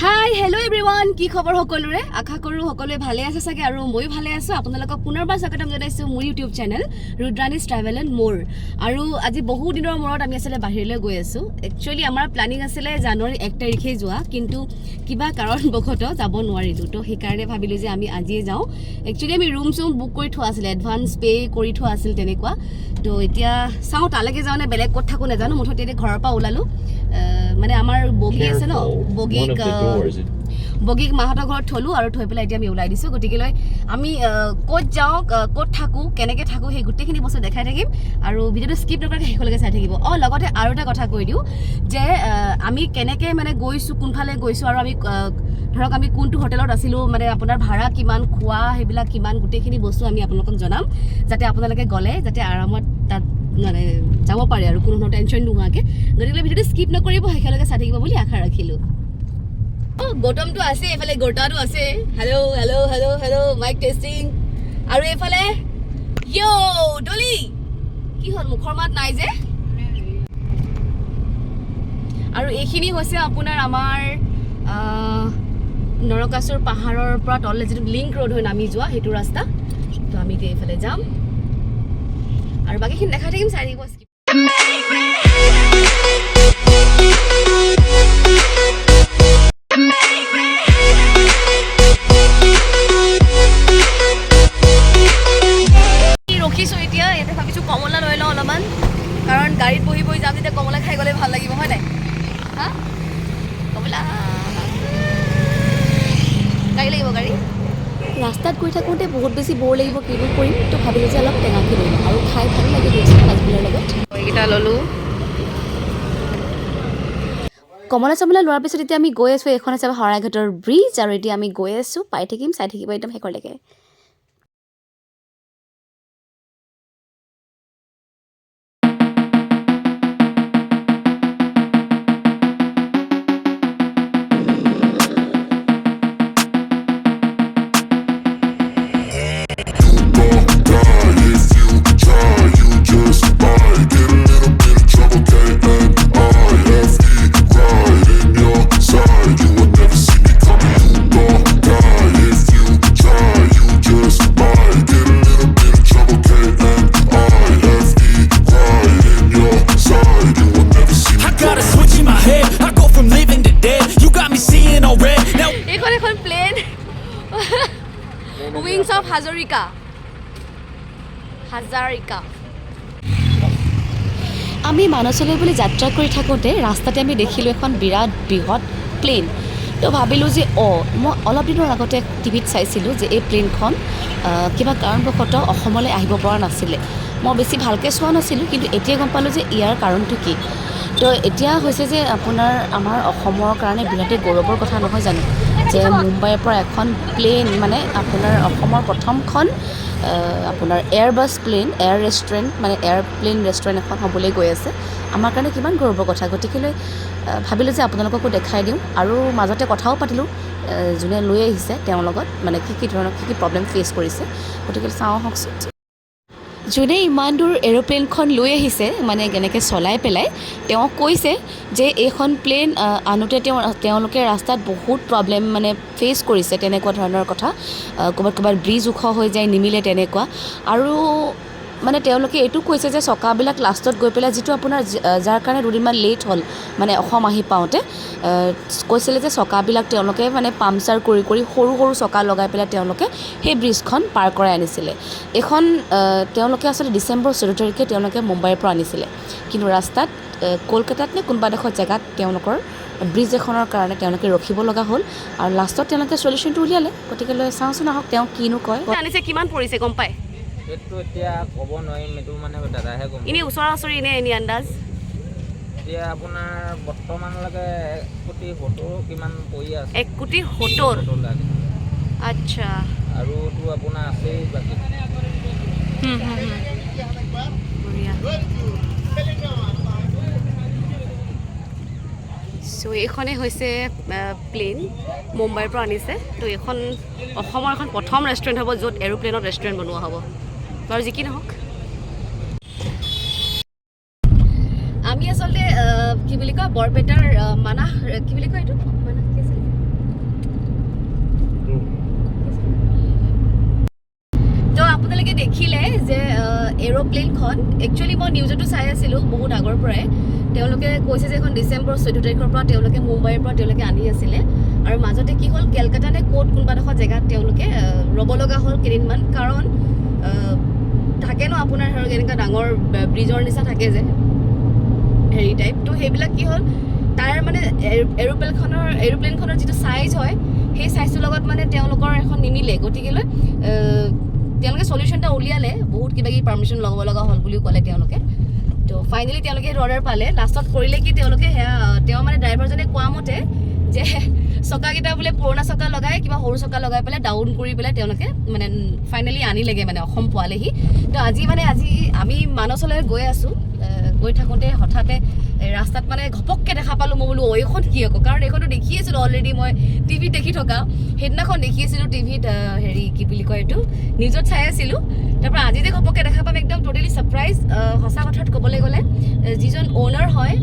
Hi hello' everyone কি খবৰ সকলোৰে আশা কৰোঁ সকলোৱে ভালে আছে চাগে আৰু ময়ো ভালে আছোঁ আপোনালোকক পুনৰবাৰ স্বাগতম জনাইছোঁ মোৰ ইউটিউব চেনেল ৰুদ্ৰাণীজ ট্ৰেভেল এণ্ড মোৰ আৰু আজি বহু দিনৰ মূৰত আমি আছিলে বাহিৰলৈ গৈ আছোঁ একচুৱেলি আমাৰ প্লেনিং আছিলে জানুৱাৰী 1 তাৰিখে যোৱা কিন্তু কিবা কাৰণবশতঃ যাব নোৱাৰিলোঁ তো সেইকাৰণে ভাবিলোঁ যে আমি আজিয়ে যাওঁ একচুৱেলি আমি ৰুম চুম বুক কৰি থোৱা আছিলে এডভান্স পে' কৰি থোৱা আছিল তেনেকুৱা তো এতিয়া চাওঁ তালৈকে যাওঁ নে বেলেগ ক'ত থাকোঁ নাজানো মুঠতে এতিয়া ঘৰৰ পৰা ওলালোঁ মানে আমাৰ বগী আছে ন বগীক মাহঁতৰ ঘৰত থলোঁ আৰু থৈ পেলাই এতিয়া আমি ওলাই দিছোঁ গতিকেলৈ আমি ক'ত যাওঁ ক'ত থাকোঁ কেনেকৈ থাকোঁ সেই গোটেইখিনি বস্তু দেখাই থাকিম আৰু ভিডিঅ'টো স্কিপ নকৰাকৈ শেষলৈকে চাই থাকিব লগতে আৰু এটা কথা কৈ দিওঁ যে আমি কেনেকৈ মানে গৈছোঁ কোনফালে গৈছোঁ আৰু আমি ধৰক আমি কোনটো হোটেলত আছিলোঁ মানে আপোনাৰ ভাড়া কিমান খোৱা সেইবিলাক কিমান গোটেইখিনি বস্তু আমি আপোনালোকক জনাম যাতে আপোনালোকে গ'লে যাতে আৰামত তাত মানে যাব পাৰে আৰু কোনো ধৰণৰ টেনশ্যন নোহোৱাকৈ গতিকে ভিডিঅ'টো স্কিপ নকৰিব শেষলৈকে চাই থাকিব বুলি আশা ৰাখিলোঁ গৌতমটো আছে এইফালে গোটাটো আছে hello' hello' hello' hello' mic testing আৰু এইফালে য়' ডলি কি হ'ল মুখৰ মাত নাই যে আৰু এইখিনি হৈছে আপোনাৰ আমাৰ নৰকাসুৰ পাহাৰৰ পৰা তললৈ যিটো লিংক ৰোড হৈ নামি যোৱা সেইটো ৰাস্তা তো আমি এতিয়া এইফালে যাম আৰু বাকীখিনি দেখাই থাকিম চাই থাকিব ৰখিছোঁ এতিয়া ইয়াতে ভাবিছোঁ কমলা লৈ লওঁ অলপমান কাৰণ গাড়ীত বহি বহি যাম যেতিয়া কমলা খাই গ'লে ভাল লাগিব হয় নাই হা কমলা গাড়ী লাগিব গাড়ী ৰাস্তাত গৈ থাকোঁতে বহুত বেছি বৰ লাগিব কিনো কৰিম তো ভাবিলোঁ যে অলপ টেঙাকৈ লৈ লওঁ আৰু খাই ভাল লাগে গৈছোঁ মাছবিলাৰ লগত এইকেইটা ল'লোঁ কমলা চমলা লোৱাৰ পিছত এতিয়া আমি গৈ আছোঁ এইখন আছে শৰাইঘাটৰ ব্ৰিজ আৰু এতিয়া আমি গৈ আছোঁ পাই থাকিম চাই থাকিব একদম শেষলৈকে Wings of Hazarika. আমি মানসলৈ বুলি যাত্ৰা কৰি থাকোঁতে ৰাস্তাতে আমি দেখিলোঁ এখন বিৰাট বৃহৎ প্লেন তো ভাবিলোঁ যে মই অলপ দিনৰ আগতে টিভিত চাইছিলোঁ যে এই প্লেনখন কিবা কাৰণবশতঃ অসমলৈ আহিব পৰা নাছিলে মই বেছি ভালকৈ চোৱা নাছিলোঁ কিন্তু এতিয়া গম পালোঁ যে ইয়াৰ কাৰণটো কি তো এতিয়া হৈছে যে আপোনাৰ আমাৰ অসমৰ কাৰণে বিৰাটেই গৌৰৱৰ কথা নহয় জানো যে মুম্বাইৰ পৰা এখন প্লেন মানে আপোনাৰ অসমৰ প্ৰথমখন আপোনাৰ এয়াৰবাছ প্লেন এয়াৰ ৰেষ্টুৰেণ্ট মানে এয়াৰপ্লেন ৰেষ্টুৰেণ্ট এখন হ'বলৈ গৈ আছে আমাৰ কাৰণে কিমান গৌৰৱৰ কথা গতিকেলৈ ভাবিলোঁ যে আপোনালোককো দেখাই দিওঁ আৰু মাজতে কথাও পাতিলোঁ যোনে লৈ আহিছে তেওঁৰ লগত মানে কি ধৰণৰ কি প্ৰব্লেম ফেচ কৰিছে গতিকে চাওঁ আহকচোন যোনে ইমান দূৰ এৰোপ্লেনখন লৈ আহিছে মানে কেনেকৈ চলাই পেলাই তেওঁ কৈছে যে এইখন প্লেন আনোতে তেওঁলোকে ৰাস্তাত বহুত প্ৰব্লেম মানে ফেচ কৰিছে তেনেকুৱা ধৰণৰ কথা ক'ৰবাত ব্ৰিজ ওখ হৈ যায় নিমিলে তেনেকুৱা আৰু মানে তেওঁলোকে এইটো কৈছে যে চকাবিলাক লাষ্টত গৈ পেলাই যিটো আপোনাৰ যাৰ কাৰণে দুদিনমান লেট হ'ল মানে অসম আহি পাওঁতে কৈছিলে যে চকাবিলাক তেওঁলোকে মানে পামচাৰ কৰি সৰু সৰু চকা লগাই পেলাই তেওঁলোকে সেই ব্ৰিজখন পাৰ কৰাই আনিছিলে এইখন তেওঁলোকে আচলতে ডিচেম্বৰ 14 তাৰিখে তেওঁলোকে মুম্বাইৰ পৰা আনিছিলে কিন্তু ৰাস্তাত কলকাতাত নে কোনোবা এডোখৰ জেগাত তেওঁলোকৰ ব্ৰিজ এখনৰ কাৰণে তেওঁলোকে ৰখিব লগা হ'ল আৰু লাষ্টত তেওঁলোকে চলিউশ্যনটো উলিয়ালে গতিকে লৈ চাওঁচোন আহক তেওঁ কিনো কয় আনিছে কিমান পৰিছে গম পায় এইটো এতিয়া ক'ব নোৱাৰিম এইটো মানে দাদাহে গম এনেই ওচৰা ওচৰি এনেই আন্দাজ এতিয়া আপোনাৰ বৰ্তমানলৈকে 1,70,70 কিমান পৰি আছে 1,70,70 লাগে আচ্ছা আৰুতো আপোনাৰ আছেই বাকী চ' এইখনে হৈছে প্লেন মুম্বাইৰ পৰা আনিছে তো এইখন অসমৰ এখন প্ৰথম ৰেষ্টুৰেণ্ট হ'ব য'ত এৰোপ্লেনত ৰেষ্টুৰেণ্ট বনোৱা হ'ব বাৰু যি কি নহওক আমি আচলতে কি বুলি কয় বৰপেটাৰ মানাহ কি বুলি কয় এইটো মানাহ কি আছিল তেওঁলোকে দেখিলে যে এৰোপ্লেনখন একচুৱেলি মই নিউজতো চাই আছিলোঁ বহুত আগৰ পৰাই তেওঁলোকে কৈছে যে এখন ডিচেম্বৰ 14 তাৰিখৰ পৰা তেওঁলোকে মুম্বাইৰ পৰা তেওঁলোকে আনি আছিলে আৰু মাজতে কি হ'ল কেলকাতা নে ক'ত কোনোবাডোখৰ জেগাত তেওঁলোকে ৰ'ব লগা হ'ল কেইদিনমান কাৰণ থাকে ন আপোনাৰ এনেকুৱা ডাঙৰ ব্ৰিজৰ নিচিনা থাকে যে হেৰি টাইপ তো সেইবিলাক কি হ'ল তাৰ মানে এৰোপ্লেনখনৰ যিটো চাইজ হয় সেই চাইজটোৰ লগত মানে তেওঁলোকৰ এখন নিমিলে গতিকেলৈ তেওঁলোকে সলিউশ্যন এটা উলিয়ালে বহুত কিবা কিবি পাৰ্মিশ্যন ল'ব লগা হ'ল বুলিও ক'লে তেওঁলোকে তো ফাইনেলি তেওঁলোকে অৰ্ডাৰ পালে লাষ্টত কৰিলে কি তেওঁলোকে তেওঁ মানে ড্ৰাইভাৰজনে কোৱা মতে যে চকাকেইটা বোলে পুৰণা চকা লগাই কিবা সৰু চকা লগাই পেলাই ডাউন কৰি পেলাই তেওঁলোকে মানে ফাইনেলি আনিলেগৈ মানে অসম পোৱালেহি তো আজি আমি মানসলৈ গৈ আছোঁ গৈ থাকোঁতে হঠাতে ৰাস্তাত মানে ঘপককৈ দেখা পালোঁ মই বোলো এইখন কি আকৌ কাৰণ এইখনতো দেখি আছিলোঁ অলৰেডি মই টিভিত দেখি থকা সেইদিনাখন দেখি আছিলোঁ টিভিত হেৰি কি বুলি কয় এইটো নিউজত চাই আছিলোঁ তাৰপৰা আজি যে ঘপককৈ দেখা পাম একদম ট'টেলি ছাৰপ্ৰাইজ সঁচা কথাত ক'বলৈ গ'লে যিজন অ'নাৰ হয়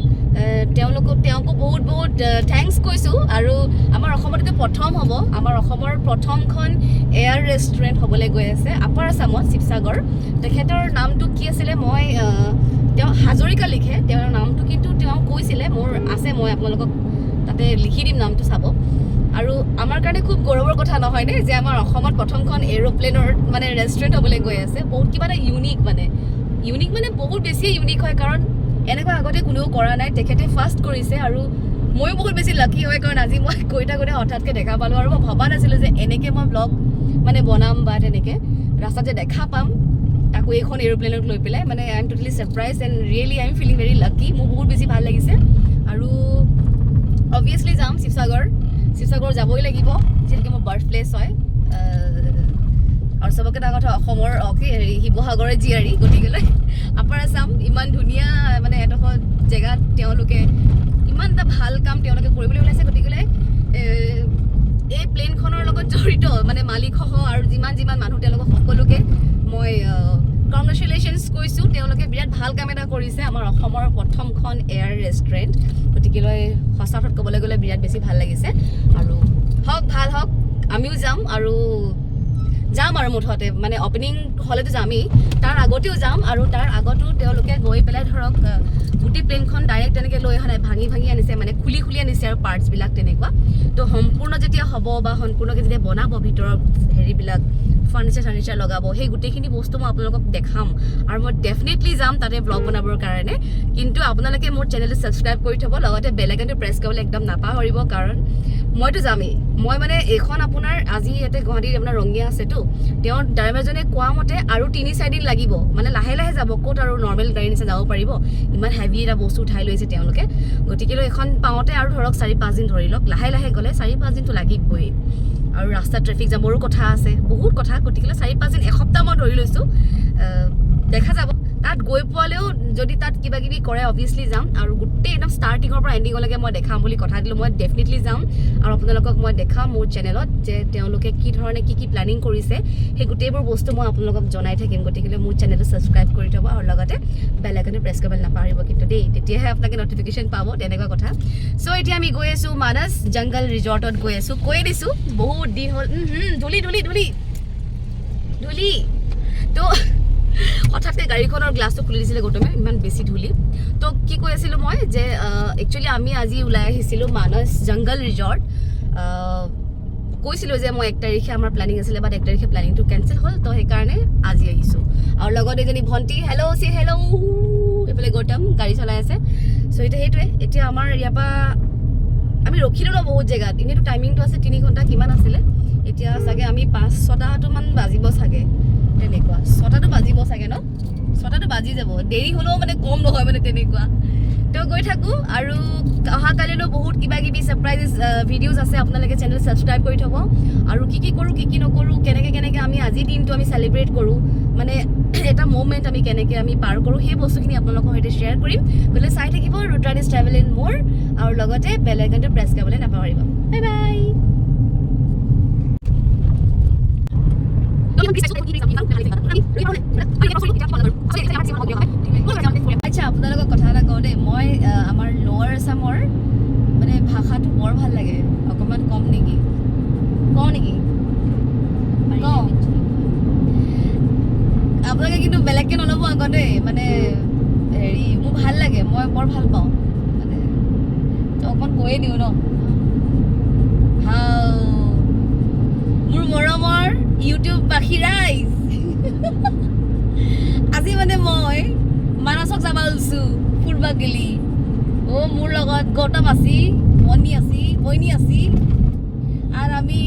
তেওঁকো বহুত বহুত থেংকছ কৈছোঁ আৰু আমাৰ অসমত এইটো প্ৰথম হ'ব আমাৰ অসমৰ প্ৰথমখন এয়াৰ ৰেষ্টুৰেণ্ট হ'বলৈ গৈ আছে আপাৰ আছামত শিৱসাগৰ তেখেতৰ নামটো কি আছিলে মই তেওঁ হাজৰিকা লিখে তেওঁৰ নামটো কিন্তু তেওঁ কৈছিলে মোৰ আছে মই আপোনালোকক তাতে লিখি দিম নামটো চাব আৰু আমাৰ কাৰণে খুব গৌৰৱৰ কথা নহয়নে যে আমাৰ অসমত প্ৰথমখন এৰোপ্লেনৰ মানে ৰেষ্টুৰেণ্ট হ'বলৈ গৈ আছে বহুত কিবা এটা ইউনিক মানে বহুত বেছি ইউনিক হয় কাৰণ এনেকুৱা আগতে কোনেও কৰা নাই তেখেতে ফাৰ্ষ্ট কৰিছে আৰু ময়ো বহুত বেছি লাকি হয় কাৰণ আজি মই গৈ থাকোঁতে হঠাৎকৈ দেখা পালোঁ আৰু মই ভবা নাছিলোঁ যে এনেকৈ মই ব্লগ মানে বনাম বা তেনেকৈ ৰাস্তাতে দেখা পাম তাকো এইখন এৰোপ্লেনক লৈ পেলাই মানে I am totally surprise and really I am feeling very lucky মোৰ বহুত বেছি ভাল লাগিছে আৰু অবভিয়াছলি যাম শিৱসাগৰ যাবই লাগিব যিহেতুকে মোৰ বাৰ্থ প্লেচ হয় আৰু চবকে এটা কথা অসমৰ হেৰি শিৱসাগৰৰ জীয়াৰী গতিকেলৈ আপাৰ আছাম ইমান ধুনীয়া মানে এডোখৰ জেগাত তেওঁলোকে ইমান এটা ভাল কাম তেওঁলোকে কৰিবলৈ ওলাইছে গতিকেলৈ এই প্লেনখনৰ লগত জড়িত মানে মালিকসহ আৰু যিমান মানুহ তেওঁলোকক সকলোকে মই কংগ্ৰেচুলেশ্যনছ কৈছোঁ তেওঁলোকে বিৰাট ভাল কাম এটা কৰিছে আমাৰ অসমৰ প্ৰথমখন এয়াৰ ৰেষ্টুৰেণ্ট গতিকেলৈ সঁচা কথাত ক'বলৈ গ'লে বিৰাট বেছি ভাল লাগিছে আৰু ভাল হওক আমিও যাম আৰু মুঠতে মানে অপেনিং হ'লেতো যামেই তাৰ আগতেও যাম আৰু তাৰ আগতো তেওঁলোকে গৈ পেলাই ধৰক গোটেই প্লেনখন ডাইৰেক্ট তেনেকৈ লৈ অহা নাই ভাঙি আনিছে মানে খুলি আনিছে আৰু পাৰ্টছবিলাক তেনেকুৱা তো সম্পূৰ্ণ যেতিয়া হ'ব বা সম্পূৰ্ণকৈ যেতিয়া বনাব ভিতৰৰ হেৰিবিলাক ফাৰ্নিচাৰ লগাব সেই গোটেইখিনি বস্তু মই আপোনালোকক দেখাম আৰু মই ডেফিনেটলি যাম তাতে ব্লগ বনাবৰ কাৰণে কিন্তু আপোনালোকে মোৰ চেনেলটো ছাবস্ক্ৰাইব কৰি থ'ব লগতে বেল আইকনটো প্ৰেছ কৰিবলৈ একদম নাপাহৰিব কাৰণ মইতো যামেই মই মানে এইখন আপোনাৰ আজি ইয়াতে গুৱাহাটীত আপোনাৰ ৰঙিয়া আছেতো তেওঁৰ ড্ৰাইভাৰজনে কোৱা মতে আৰু 3-4 দিন লাগিব মানে লাহে যাব ক'ত আৰু নৰ্মেল গাড়ী নিচিনা যাব পাৰিব ইমান হেভি এটা বস্তু উঠাই লৈছে তেওঁলোকে গতিকেলৈ এখন পাওঁতে আৰু ধৰক 4-5 দিন ধৰি লওক লাহে গ'লে 4-5 দিনটো লাগিবই আৰু ৰাস্তাত ট্ৰেফিক জামৰো কথা আছে বহুত কথা গতিকেলৈ 4-5 দিন এসপ্তাহ মই ধৰি লৈছোঁ দেখা যাব তাত গৈ পোৱালেও যদি তাত কিবা কিবি কৰে অবভিয়াছলি যাম আৰু গোটেই একদম ষ্টাৰ্টিঙৰ পৰা এণ্ডিঙলৈকে মই দেখাম বুলি কথা দিলোঁ মই ডেফিনেটলি যাম আৰু আপোনালোকক মই দেখাম মোৰ চেনেলত যে তেওঁলোকে কি ধৰণে কি প্লেনিং কৰিছে সেই গোটেইবোৰ বস্তু মই আপোনালোকক জনাই থাকিম গতিকে মোৰ চেনেলটো ছাবস্ক্ৰাইব কৰি থ'ব আৰু লগতে বেল আইকনটো প্ৰেছ কৰিবলৈ নাপাহৰিব কিন্তু দেই তেতিয়াহে আপোনালোকে নটিফিকেশ্যন পাব তেনেকুৱা কথা চ' এতিয়া আমি গৈ আছোঁ মানস জংগল ৰিজৰ্টত গৈ আছোঁ কৈ দিছোঁ বহুত দিন হ'ল ধূলি তো হঠাৎকৈ গাড়ীখনৰ গ্লাছটো খুলি দিছিলে গৌতমে ইমান বেছি ধূলি তো কি কৈ আছিলোঁ মই যে একচুৱেলি আমি আজি ওলাই আহিছিলোঁ মানস জংগল ৰিজৰ্ট কৈছিলোঁ যে মই 1 তাৰিখে আমাৰ প্লেনিং আছিলে বাট 1 তাৰিখে প্লেনিংটো কেঞ্চেল হ'ল তো সেইকাৰণে আজি আহিছোঁ আৰু লগত এজনী ভণ্টি হেল্ল' এইফালে গৌতম গাড়ী চলাই আছে চ' সেইটোৱে এতিয়া আমাৰ ইয়াৰ পৰা আমি ৰখিলোঁ ন বহুত জেগাত এনেইতো টাইমিংটো আছে 3 ঘণ্টা কিমান আছিলে এতিয়া চাগে আমি 5-6টামান বাজিব চাগে তেনেকুৱা 6টাতো বাজিব চাগে ন 6টাতো বাজি যাব দেৰি হ'লেও মানে কম নহয় মানে তেনেকুৱা তো গৈ থাকোঁ আৰু অহাকালিলৈ বহুত কিবা কিবি ছাৰপ্ৰাইজ ভিডিঅ'জ আছে আপোনালোকে চেনেল ছাবস্ক্ৰাইব কৰি থ'ব আৰু কি কৰোঁ কি নকৰোঁ কেনেকৈ আমি আজিৰ দিনটো আমি চেলিব্ৰেট কৰোঁ মানে এটা মুভমেণ্ট আমি কেনেকৈ আমি পাৰ কৰোঁ সেই বস্তুখিনি আপোনালোকৰ সৈতে শ্বেয়াৰ কৰিম গ'লে চাই থাকিব ৰুটানিজ ট্ৰেভেল এণ্ড মোৰ আৰু লগতে বেল আইকনটো প্ৰেছ কৰিবলৈ নাপাহৰিব বাই বাই আচ্ছা আপোনালোকক কথা এটা কওঁ দেই মই আমাৰ লোৱাৰ আছামৰ মানে ভাষাটো বৰ ভাল লাগে অকণমান কওঁ নেকি আকৌ দেই মানে হেৰি মোৰ ভাল লাগে মই বৰ ভাল পাওঁ মানে তো অকণ কৈয়ে দিওঁ ন হাও মোৰ মৰমৰ ইউটিউববাসী ৰাইজ আজি মানে মই মানসক যাব ওলছোঁ ফুৰবা গেলি মোৰ লগত গৌতম আছি মণি আছি বইনী আছি আৰু আমি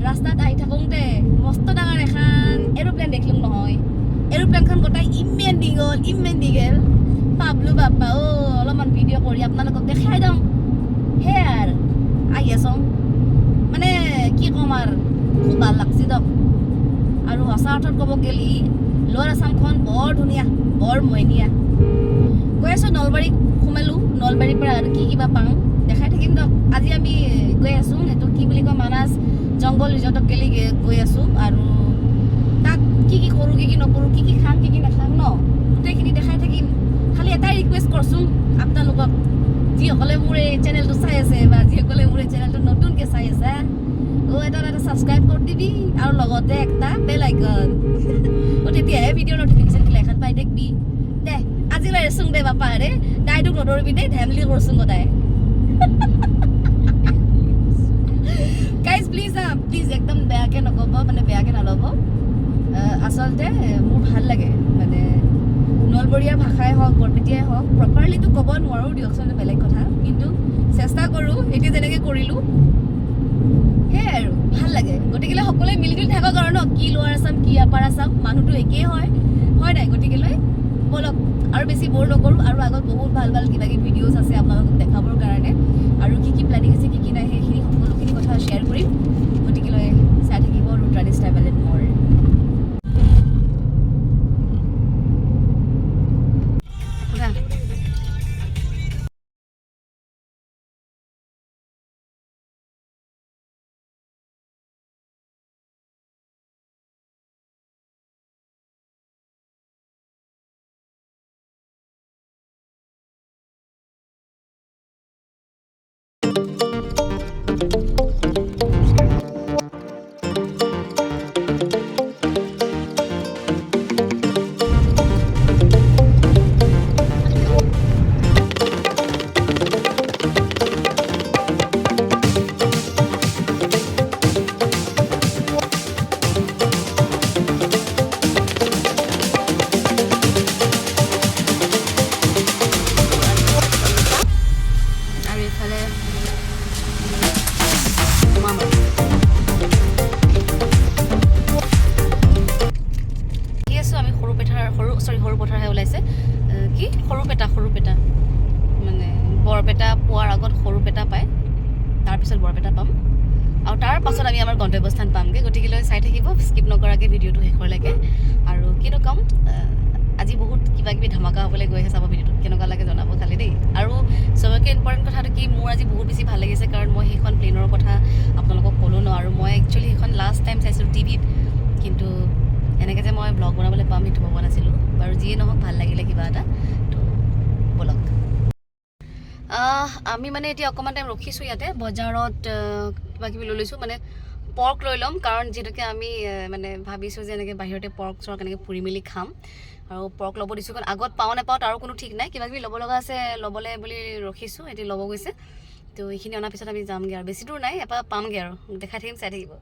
ৰাস্তাত আহি থাকোঁতে মস্ত ডাঙৰ এখন এৰোপ্লেন দেখিলোঁ নহয় এৰোপ্লেনখন গোটাই ইমান দীঘল পাবলো বাপ্পা অলপমান ভিডিঅ' কৰি আপোনালোকক দেখাই দিওঁ সেয়াই আৰু আহি আছোঁ মানে কি ক'ম আৰু খুব ভাল লাগছে দিয়ক আৰু সঁচা অৰ্থত ক'ব গ'লে লোৱাৰ আছামখন বৰ ধুনীয়া বৰ মইনীয়া গৈ আছোঁ নলবাৰীত সোমালোঁ নলবাৰীৰ পৰা আৰু কি কিবা পাওঁ দেখাই থাকিম দিয়ক আজি আমি গৈ আছোঁ এইটো কি বুলি কয় মানাস জংঘল ৰিজৰ্টত গেলি গৈ আছোঁ আৰু তাত কি কৰোঁ কি নকৰোঁ কি খাম কি নাখাম ন গোটেইখিনি দেখাই থাকিম খালি এটাই ৰিকুৱেষ্ট কৰচোন আপোনালোকক যিসকলে মোৰ এই চেনেলটো চাই আছে বা যিসকলে মোৰ এই চেনেলটো নতুনকৈ চাই আছে এটা ছাবস্ক্ৰাইব কৰি দিবি আৰু লগতে একটা বেল আইকন তেতিয়াহে ভিডিঅ'ৰ নটিফিকেশ্যন এখন পাই থাকিবি দে আজিলৈ এৰচোং দে বাপা ৰে দাইটোক নধৰিবি দেই ধেমলি কৰচোং গদাই গাইজ প্লিজ একদম বেয়াকৈ নক'ব মানে বেয়াকৈ নল'ব আচলতে মোৰ ভাল লাগে মানে নলবৰীয়া ভাষাই হওক বৰপেটীয়াই হওক প্ৰপাৰলিটো ক'ব নোৱাৰোঁ দিয়কচোন বেলেগ কথা কিন্তু চেষ্টা কৰোঁ এতিয়া যেনেকৈ কৰিলোঁ সেয়াই আৰু ভাল লাগে গতিকেলৈ সকলোৱে মিলিজুলি থাকক আৰু ন কি লোৱাৰ আছাম কি আপাৰ আছাম মানুহটো একেই হয় নাই গতিকেলৈ ব'লক আৰু বেছি ব'ৰ নকৰোঁ আৰু আগত বহুত ভাল কিবা কিবি ভিডিঅ'জ আছে আপোনালোকক দেখাবৰ কাৰণে আৰু কি প্লেনিং আছে কি নাই সেইখিনি সকলোখিনি কথা শ্বেয়াৰ কৰিম গতিকেলৈ চাই থাকিব ৰুট্ৰানিজ ট্ৰেভেল এণ্ড মোৰ সৰুপথাৰহে ওলাইছে কি সৰুপেটা মানে বৰপেটা পোৱাৰ আগত সৰুপেটা পায় তাৰপিছত বৰপেটা পাম আৰু তাৰ পাছত আমি আমাৰ গন্তব্যস্থান পামগৈ গতিকেলৈ চাই থাকিব স্কিপ নকৰাকৈ ভিডিঅ'টো শেষলৈকে আৰু কিনো ক'ম আজি বহুত কিবাকিবি ধামাকা হ'বলৈ গৈ আছে চাব ভিডিঅ'টোত কেনেকুৱা লাগে জনাব খালি দেই আৰু চবতকৈ ইম্পৰ্টেণ্ট কথাটো কি মোৰ আজি বহুত বেছি ভাল লাগিছে কাৰণ মই সেইখন প্লেনৰ কথা আপোনালোকক ক'লোঁ ন আৰু মই একচুৱেলি সেইখন লাষ্ট টাইম চাইছিলোঁ টিভিত কিন্তু এনেকৈ যে মই ব্লগ বনাবলৈ পাম সেইটো ভবা নাছিলোঁ বাৰু যিয়ে নহওক ভাল লাগিলে কিবা এটা তো ব'লক আমি মানে এতিয়া অকণমান টাইম ৰখিছোঁ ইয়াতে বজাৰত কিবাকিবি লৈ লৈছোঁ মানে পৰ্ক লৈ ল'ম কাৰণ যিহেতুকে আমি মানে ভাবিছোঁ যে এনেকৈ বাহিৰতে পৰ্ক চৰ্ক এনেকৈ পুৰি মেলি খাম আৰু পৰ্ক ল'ব দিছোঁ কাৰণ আগত পাওঁ নাপাওঁ তাৰো কোনো ঠিক নাই কিবাকিবি ল'ব লগা আছে ল'বলৈ বুলি ৰখিছোঁ এতিয়া ল'ব গৈছে তো এইখিনি অনাৰ পিছত আমি যামগৈ আৰু বেছি দূৰ নাই এপাৰ পামগৈ আৰু দেখাই থাকিম চাই থাকিব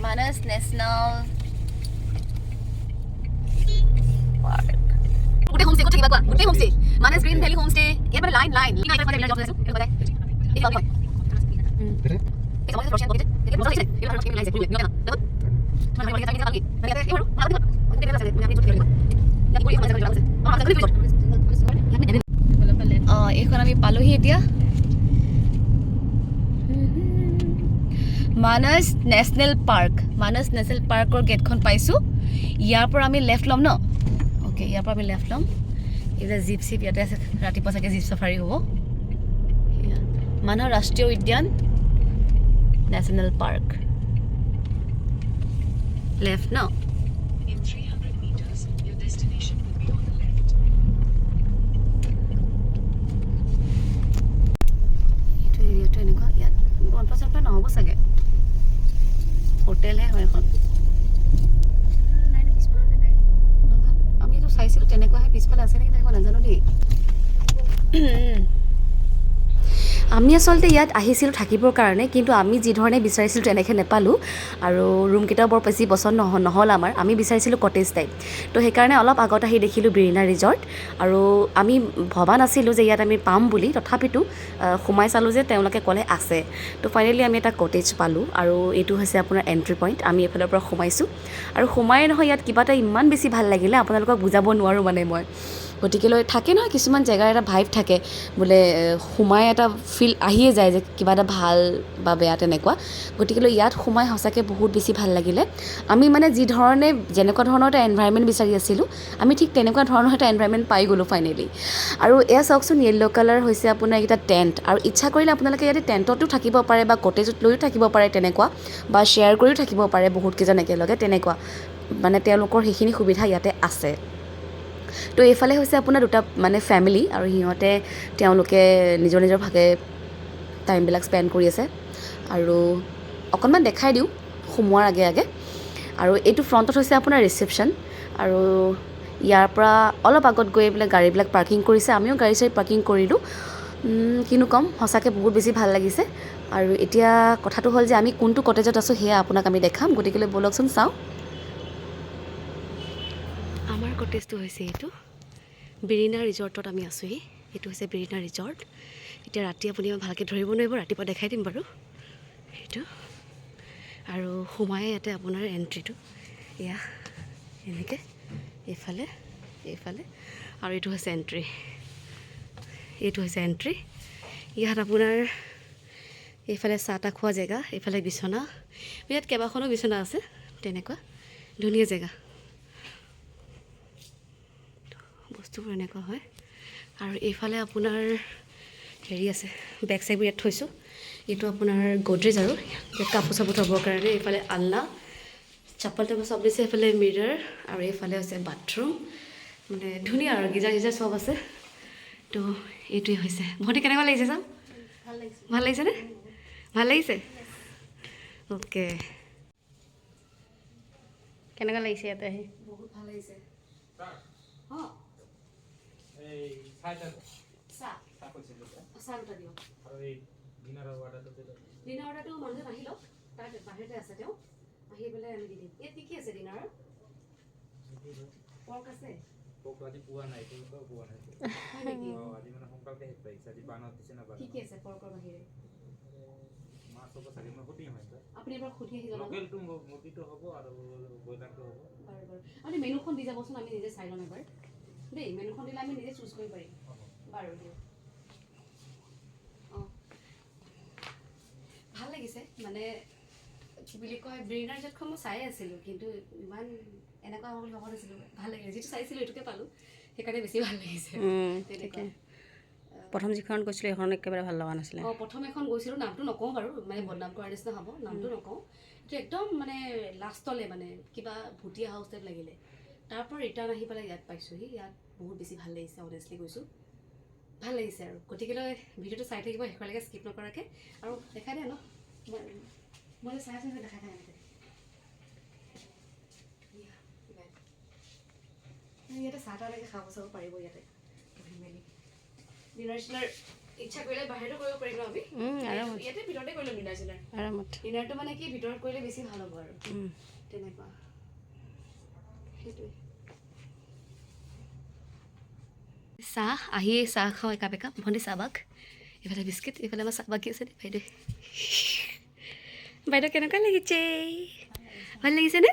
Manas National Park. Good homestay, good thing. Good homestay. Manas Green Valley Homestay. Here, but line. You know, I have a job. It's okay. It's okay. It's all Russian. Okay. You know, it's okay. You know, এইখন আমি পালোহি এতিয়া মানস national পাৰ্কৰ গেটখন পাইছোঁ ইয়াৰ পৰা আমি left ল'ম ন অ'কে অ'কে ইয়াৰ পৰা আমি লেফ্ট ল'ম এইবিলাক জীপ চিপ ইয়াতে আছে ৰাতিপুৱা চাগে জীপ চাফাৰী হ'ব মানস ৰাষ্ট্ৰীয় উদ্যান নেশ্যনেল পাৰ্ক লেফ্ট ন In 300 meters, your destination will be on the left. এইটো এৰিয়াটো এনেকুৱা ইয়াত বনপা চনপা নহ'ব চাগে হোটেলহে হয় এখন আমিতো চাইছিলোঁ তেনেকুৱাহে পিছফালে আছে নেকি তেনেকুৱা নাজানো দেই আমি আচলতে ইয়াত আহিছিলোঁ থাকিবৰ কাৰণে কিন্তু আমি যিধৰণে বিচাৰিছিলোঁ তেনেকৈ নাপালোঁ আৰু ৰুমকেইটাও বৰ বেছি পচন্দ নহ'ল আমাৰ আমি বিচাৰিছিলোঁ কটেজ টাইপ তো সেইকাৰণে অলপ আগত আহি দেখিলোঁ বিৰিনা ৰিজৰ্ট আৰু আমি ভবা নাছিলোঁ যে ইয়াত আমি পাম বুলি তথাপিতো সোমাই চালোঁ যে তেওঁলোকে ক'লে আছে তো ফাইনেলি আমি এটা কটেজ পালোঁ আৰু এইটো হৈছে আপোনাৰ এণ্ট্ৰি পইণ্ট আমি এইফালৰ পৰা সোমাইছোঁ আৰু সোমাই নহয় ইয়াত কিবা এটা ইমান বেছি ভাল লাগিলে আপোনালোকক বুজাব নোৱাৰোঁ মানে মই গতিকেলৈ থাকে নহয় কিছুমান জেগাৰ এটা ভাইব থাকে বোলে সোমাই এটা ফিল আহিয়ে যায় যে কিবা এটা ভাল বা বেয়া তেনেকুৱা গতিকেলৈ ইয়াত সোমাই সঁচাকৈ বহুত বেছি ভাল লাগিলে আমি মানে যেনেকুৱা ধৰণৰ এটা এনভাইৰনমেণ্ট বিচাৰি আছিলোঁ আমি ঠিক তেনেকুৱা ধৰণৰ এটা এনভাইৰনমেণ্ট পাই গ'লোঁ ফাইনেলি আৰু এয়া চাওকচোন য়েল্ল' কালাৰ হৈছে আপোনাৰ এইকেইটা টেণ্ট আৰু ইচ্ছা কৰিলে আপোনালোকে ইয়াতে টেণ্টতো থাকিব পাৰে বা কটেজত লৈও থাকিব পাৰে তেনেকুৱা বা শ্বেয়াৰ কৰিও থাকিব পাৰে বহুতকেইজন একেলগে তেনেকুৱা মানে তেওঁলোকৰ সেইখিনি সুবিধা ইয়াতে আছে তো এইফালে হৈছে আপোনাৰ দুটা মানে ফেমিলি আৰু তেওঁলোকে নিজৰ নিজৰ ভাগে টাইমবিলাক স্পেণ্ড কৰি আছে আৰু অকণমান দেখাই দিওঁ সোমোৱাৰ আগে আগে আৰু এইটো ফ্ৰণ্টত হৈছে আপোনাৰ ৰিচেপশ্যন আৰু ইয়াৰ পৰা অলপ আগত গৈ পেলাই গাড়ীবিলাক পাৰ্কিং কৰিছে আমিও গাড়ী চাড়ী পাৰ্কিং কৰিলোঁ কিনো ক'ম সঁচাকৈ বহুত বেছি ভাল লাগিছে আৰু এতিয়া কথাটো হ'ল যে আমি কোনটো কটেজত আছোঁ সেয়া আপোনাক আমি দেখাম গতিকেলৈ ব'লকচোন চাওঁ আমাৰ কটেজটো হৈছে এইটো বিৰিনা ৰিজৰ্টত আমি আছোঁহি এইটো হৈছে বিৰিনা ৰিজৰ্ট এতিয়া ৰাতি আপুনি ভালকৈ ধৰিব নোৱাৰিব ৰাতিপুৱা দেখাই দিম বাৰু সেইটো আৰু সোমাই ইয়াতে আপোনাৰ এণ্ট্ৰিটো এয়া এনেকৈ এইফালে আৰু এইটো হৈছে এণ্ট্ৰি ইয়াত আপোনাৰ এইফালে চাহ তাহ খোৱা জেগা এইফালে বিচনা ইয়াত কেইবাখনো বিচনা আছে তেনেকুৱা ধুনীয়া জেগা বস্তুবোৰ এনেকুৱা হয় আৰু এইফালে আপোনাৰ হেৰি আছে বেগ চেগবোৰ ইয়াত থৈছোঁ এইটো আপোনাৰ গডৰেজ আৰু ইয়াত কাপোৰ চাপোৰ থ'বৰ কাৰণে এইফালে আলনা চাপ্পল টাপল চব দিছে এইফালে মিৰৰ আৰু এইফালে হৈছে বাথৰুম মানে ধুনীয়া আৰু গিজাৰ চব আছে তো এইটোৱে হৈছে ভণ্টি কেনেকুৱা লাগিছে চাম ভাল লাগিছেনে ভাল লাগিছে অ'কে কেনেকুৱা লাগিছে ইয়াতে আহি বহুত ভাল লাগিছে অঁ ডিনাৰ অৰ্ডাৰটো মানুহজন আহি লওক তাৰ বাহিৰতে আছে তেওঁ আহি পেলাই আমি দি দিম ইয়াত কি আছে ডিনাৰৰ পৰ্ক আছে আজি পোৱা নাই পোৱা নাই আজি মানে সোনকালতে শেষ পাইছে আজি বানত দিছে না কি আছে পৰ্কৰ বাহিৰে মাছ হ'ব চাগে মই সুধিম আপুনি এবাৰ সুধি আহি জনাব লোকেলটো মুৰ্গীটো হ'ব আৰু ব্ৰইলাৰটো হ'ব বাৰু আপুনি মেনুখন দি যাবচোন আমি নিজে চাই ল'ম এবাৰ দেই মেনুখন দিলে আমি নিজে চুজ কৰিব পাৰিম বাৰু দিয়ক অঁ ভাল লাগিছে মানে কি বুলি কয় বিৰিনা ৰিজৰ্টখন মই চাই আছিলোঁ কিন্তু ইমান এনেকুৱা হ'ব বুলি ভবা নাছিলোঁ ভাল লাগিলে যিটো চাইছিলোঁ এইটোকে পালোঁ সেইকাৰণে বেছি ভাল লাগিছে তেনেকুৱা প্ৰথম যিখন গৈছিলোঁ সেইখন একেবাৰে ভাল লগা নাছিলে অঁ প্ৰথম এখন গৈছিলোঁ নামটো নকওঁ বাৰু মানে বদনাম কৰাৰ নিচিনা হ'ব নামটো নকওঁ এইটো একদম মানে লাষ্টলৈ মানে কিবা ভুটীয়া হাউচ টাইপ লাগিলে তাৰ পৰা ৰিটাৰ্ণ আহি পেলাই ইয়াত পাইছোঁহি ইয়াত বহুত বেছি ভাল লাগিছে অনেষ্টলি কৈছোঁ ভাল লাগিছে আৰু গতিকেলৈ ভিডিঅ'টো চাই থাকিব শেষলৈকে স্কিপ নকৰাকৈ আৰু দেখাই দে ন মই চাই আছোঁ দেখাই থাকে ইয়াতে চাহ তাহলৈকে খাব চাব পাৰিব ইয়াতে বহি মেলি ডিনাৰ চিনাৰ ইচ্ছা কৰিলে বাহিৰতো কৰিব পাৰিম ন আমি ইয়াতে ভিতৰতে কৰি ল'ম ডিনাৰ চিনাৰ আৰামত ডিনাৰটো মানে কি ভিতৰত কৰিলে বেছি ভাল হ'ব আৰু তেনেকুৱা সেইটোৱে চাহ আহিয়ে চাহ খাওঁ একাপ ভণ্টি চাহ বাক এইফালে বিস্কিট এইফালে আমাৰ চাহ বাকী আছে দেই বাইদেউ কেনেকুৱা লাগিছে ভাল লাগিছেনে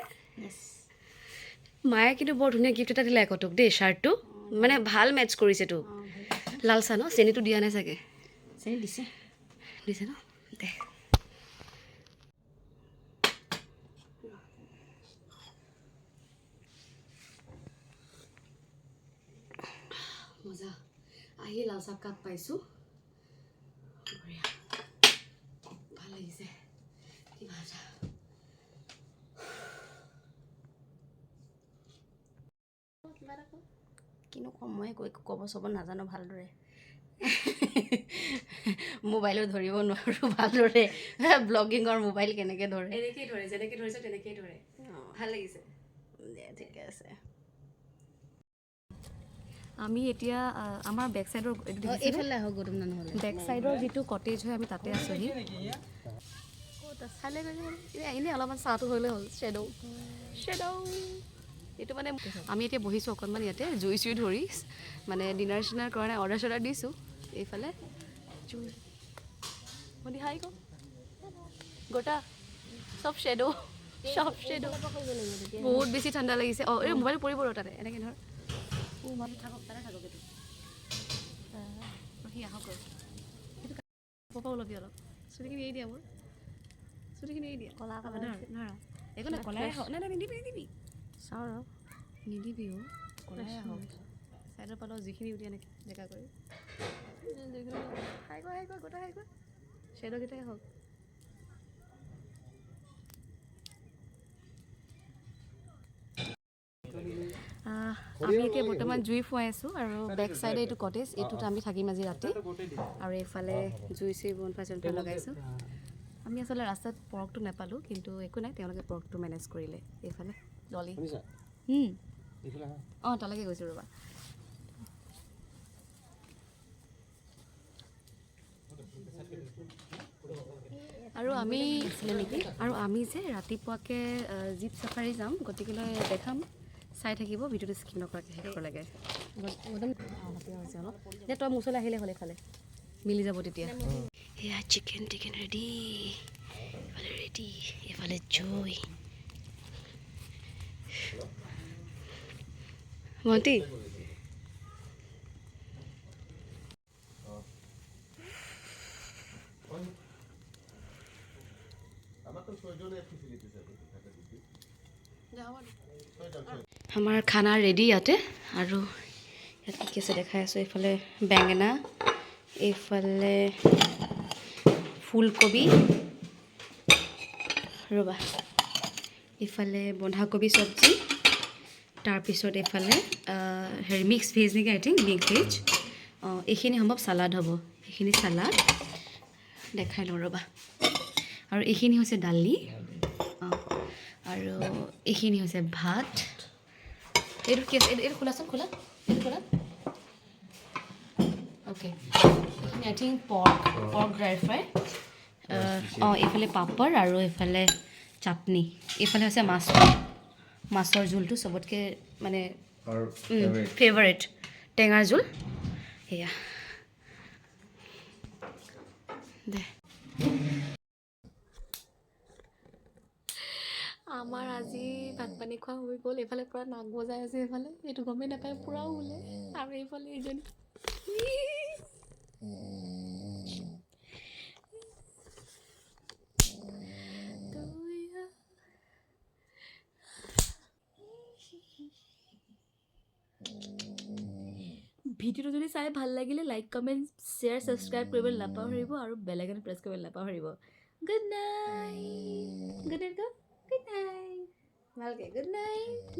মায়ে কিন্তু বৰ ধুনীয়া গিফ্ট এটা দিলে আকৌ তোক দেই শ্বাৰ্টটো মানে ভাল মেটচ কৰিছে তোক লাল চাহ ন চেনিটো দিয়া নাই চাগে চেনি দিছে ন দে লাল চাহ কাপ পাইছোঁ বঢ়িয়া ভাল লাগিছে কিবা এটা কিনো ক'ম মই একো ক'ব চব নাজানো ভালদৰে মোবাইলো ধৰিব নোৱাৰোঁ ভালদৰে ব্লগিঙৰ মোবাইল কেনেকৈ ধৰে এনেকেই ধৰে যেনেকৈ ধৰিছে তেনেকেই ধৰে ভাল লাগিছে দে ঠিকে আছে আমি এতিয়া আমাৰ বেক চাইডৰ এইফালে আহক গৌতম দা নহ'লে বেক চাইডৰ যিটো কটেজ হয় আমি তাতে আছোঁহি চালে এনেই অলপমান চাহটো হ'লে হ'ল শ্বেডো এইটো মানে আমি এতিয়া বহিছোঁ অকণমান ইয়াতে জুই চুই ধৰি মানে ডিনাৰ চিনাৰ কাৰণে অৰ্ডাৰ চৰ্ডাৰ দিছোঁ এইফালে জুই মই হাই কওঁ গোটা চব শ্বেডো বহুত বেছি ঠাণ্ডা লাগিছে অঁ এই মোবাইল পৰিব ৰ তাতে এনেকৈ ধৰ থাকক তাতে থাকক এইটো সি আহক পৰা ওলবি অলপ চুলিখিনি এৰি দিয়া মোৰ চুলিখিনি এৰি দিয়া কলা ধৰ ধৰা একো নাই কলাই আহক নাই নিদিবি চাওঁ আৰু নিদিবি অ' কলাই আহক চাইডৰ পালৰ যিখিনি উঠি এনেকৈ ডেকা কৰি হাই কৰ গোটা হাই কৰ শ্বেডৰকেইটাই হওক আমি এতিয়া বৰ্তমান জুই ফুৱাই আছোঁ আৰু বেক চাইডে এইটো কটেজ এইটোত আমি থাকিম আজি ৰাতি আৰু এইফালে জুই চুই বনফাই চনফাই লগাইছোঁ আমি আচলতে ৰাস্তাত পৰ্কটো নাপালোঁ কিন্তু একো নাই তেওঁলোকে পৰ্কটো মেনেজ কৰিলে এইফালে ডলি অঁ তালৈকে গৈছোঁ ৰ'বা আৰু আমি যে ৰাতিপুৱাকৈ জীপ চাফাৰী যাম গতিকেলৈ দেখাম চাই থাকিব ভিডিঅ'টো স্কিপ নকৰাকৈ শেষলৈকে অলপ এতিয়া তই মোৰ ওচৰলৈ আহিলে হ'ল এইফালে মিলি যাব তেতিয়া এয়া চিকেন টিকেন ৰেডি এইফালে জুই মন্তি আমাৰ খানা ৰেডি ইয়াতে আৰু ইয়াত কি আছে দেখাই আছোঁ এইফালে বেঙেনা এইফালে ফুলকবি ৰ'বা এইফালে বন্ধাকবি চব্জি তাৰপিছত এইফালে হেৰি মিক্স ভেজ নেকি আই থিংক মিক্স ভেজ এইখিনি সম্ভৱ চালাড হ'ব এইখিনি চালাড দেখাই লওঁ ৰ'বা আৰু এইখিনি হৈছে দালি আৰু এইখিনি হৈছে ভাত এইটো কি আছে এইটো খোলাচোন খোলা অ'কে আই থিংক পৰ্ক ড্ৰাই ফ্ৰাই এইফালে পাপৰ আৰু এইফালে চাটনি এইফালে হৈছে মাছৰ জোলটো চবতকৈ মানে ফেভাৰেট টেঙাৰ জোল সেয়া দে আমাৰ আজি ভাত পানী খোৱা হৈ গ'ল এইফালে পূৰা নাক বজাই আছে এইফালে এইটো গমেই নাপায় পূৰা ওলে আৰু এইফালে এইজনী ভিডিঅ'টো যদি চাই ভাল লাগিলে লাইক কমেণ্ট শ্বেয়াৰ ছাবস্ক্ৰাইব কৰিবলৈ নাপাহৰিব আৰু বেল আইকন প্ৰেছ কৰিবলৈ নাপাহৰিব গুড নাইট ভালকৈ গুড নাইট